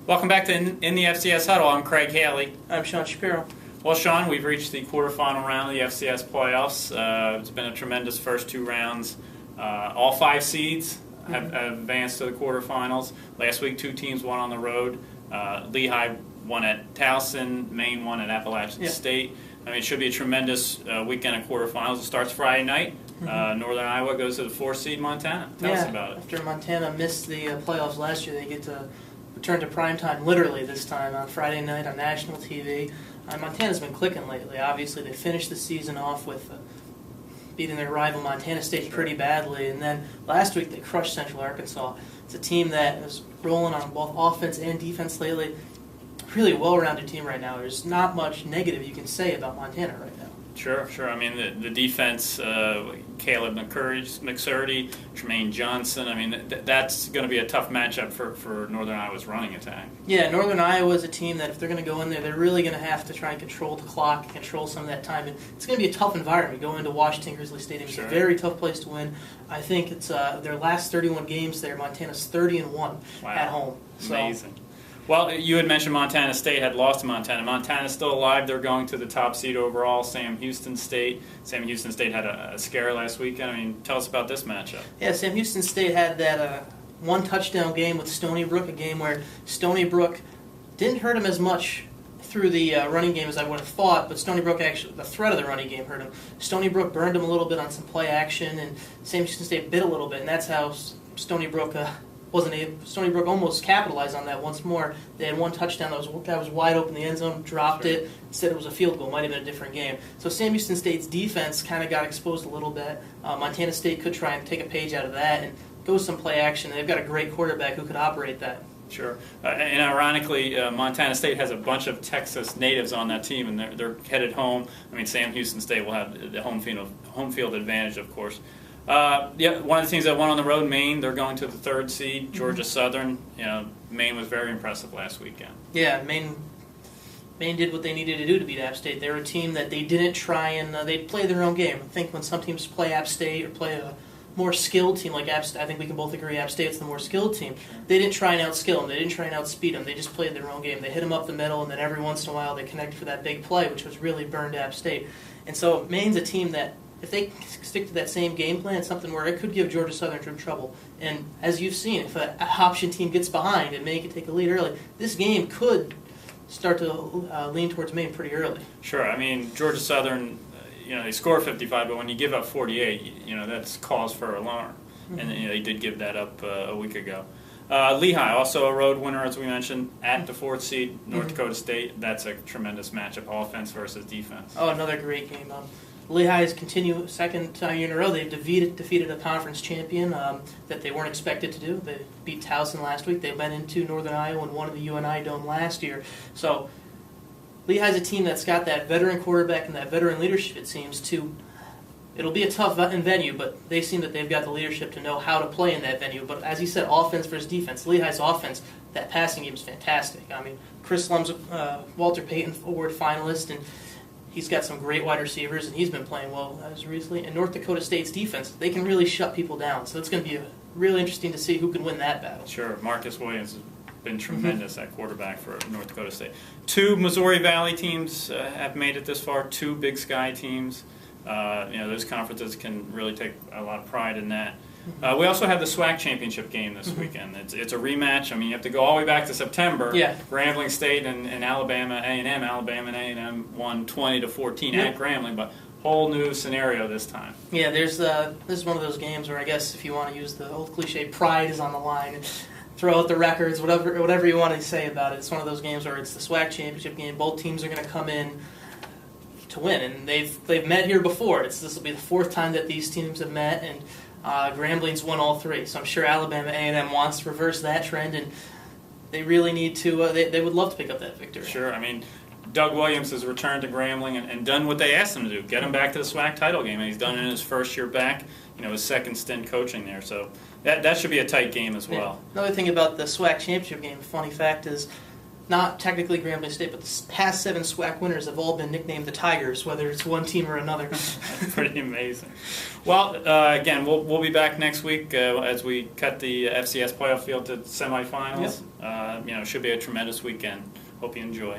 Welcome back to In the FCS Huddle. I'm Craig Haley. I'm Sean Shapiro. Well, Sean, we've reached the quarterfinal round of the FCS playoffs. It's been a tremendous first two rounds. All five seeds have advanced to the quarterfinals. Last week, two teams won on the road. Lehigh won at Towson, Maine won at Appalachian State. I mean, it should be a tremendous weekend of quarterfinals. It starts Friday night. Northern Iowa goes to the 4th seed Montana. Tell us about it. After Montana missed the playoffs last year, they get to return to primetime literally this time on Friday night on national TV. Montana's been clicking lately. Obviously, they finished the season off with beating their rival Montana State pretty badly, and then last week they crushed Central Arkansas. It's a team that is rolling on both offense and defense lately. Really well-rounded team right now. There's not much negative you can say about Montana right now. Sure. I mean, the defense, Caleb McCurdy, Tremaine Johnson, I mean, that's going to be a tough matchup for Northern Iowa's running attack. Yeah, Northern Iowa is a team that if they're going to go in there, they're really going to have to try and control the clock, control some of that time. And it's going to be a tough environment. Going into Washington Grizzly Stadium is a very tough place to win. I think it's their last 31 games there, Montana's 30-1 at home. Amazing. Well, you had mentioned Montana State had lost to Montana. Montana's still alive. They're going to the top seed overall, Sam Houston State. Sam Houston State had a scare last weekend. I mean, tell us about this matchup. Yeah, Sam Houston State had that one-touchdown game with Stony Brook, a game where Stony Brook didn't hurt him as much through the running game as I would have thought, but Stony Brook actually, the threat of the running game hurt him. Stony Brook burned him a little bit on some play action, and Sam Houston State bit a little bit, and that's how Stony Brook Stony Brook almost capitalized on that once more. They had one touchdown that was wide open in the end zone, dropped it, said it was a field goal, might have been a different game. So Sam Houston State's defense kind of got exposed a little bit. Montana State could try and take a page out of that and go with some play action. They've got a great quarterback who could operate that. Sure. And ironically, Montana State has a bunch of Texas natives on that team, and they're headed home. I mean, Sam Houston State will have the home field advantage, of course. One of the teams that won on the road, Maine, they're going to the 3rd seed. Georgia Southern, Maine was very impressive last weekend. Yeah, Maine did what they needed to do to beat App State. They're a team that they didn't try and they play their own game. I think when some teams play App State or play a more skilled team like App State, I think we can both agree App State's the more skilled team. They didn't try and outskill them. They didn't try and outspeed them. They just played their own game. They hit them up the middle, and then every once in a while they connected for that big play, which was really burned App State. And so Maine's a team that, if they stick to that same game plan, something where it could give Georgia Southern some trouble. And as you've seen, if an option team gets behind and Maine can take a lead early, this game could start to lean towards Maine pretty early. Sure. I mean, Georgia Southern, they score 55, but when you give up 48, that's cause for alarm. And they did give that up a week ago. Lehigh, also a road winner, as we mentioned, at the 4th seed, North Dakota State. That's a tremendous matchup, offense versus defense. Oh, another great game. Lehigh's second time in a row. They've defeated a conference champion that they weren't expected to do. They beat Towson last week. They went into Northern Iowa and won the UNI Dome last year. So Lehigh's a team that's got that veteran quarterback and that veteran leadership, it seems, too. It'll be a tough venue, but they seem that they've got the leadership to know how to play in that venue. But as you said, offense versus defense. Lehigh's offense, that passing game is fantastic. I mean, Chris Lum's Walter Payton Award finalist, and he's got some great wide receivers, and he's been playing well as recently. And North Dakota State's defense, they can really shut people down. So it's going to be really interesting to see who can win that battle. Sure. Marcus Williams has been tremendous at quarterback for North Dakota State. 2 Missouri Valley teams have made it this far, 2 Big Sky teams. Those conferences can really take a lot of pride in that. We also have the SWAC Championship game this weekend. It's a rematch. I mean, you have to go all the way back to September. Yeah. Grambling State and Alabama A&M. Alabama and A&M won 20-14 at Grambling, but whole new scenario this time. Yeah, this is one of those games where I guess if you want to use the old cliche, pride is on the line. And throw out the records, whatever you want to say about it. It's one of those games where it's the SWAC Championship game. Both teams are going to come in to win, and they've met here before. This will be the 4th time that these teams have met, and Grambling's won all 3. So I'm sure Alabama A&M wants to reverse that trend, and they really need to. They would love to pick up that victory. Sure. I mean, Doug Williams has returned to Grambling and done what they asked him to do, get him back to the SWAC title game, and he's done it in his first year back. His second stint coaching there. So that should be a tight game as well. Yeah. Another thing about the SWAC Championship game, funny fact is, not technically Grambling State, but the past 7 SWAC winners have all been nicknamed the Tigers, whether it's one team or another. Pretty amazing. Well, again, we'll be back next week as we cut the FCS playoff field to semifinals. Yep. Should be a tremendous weekend. Hope you enjoy.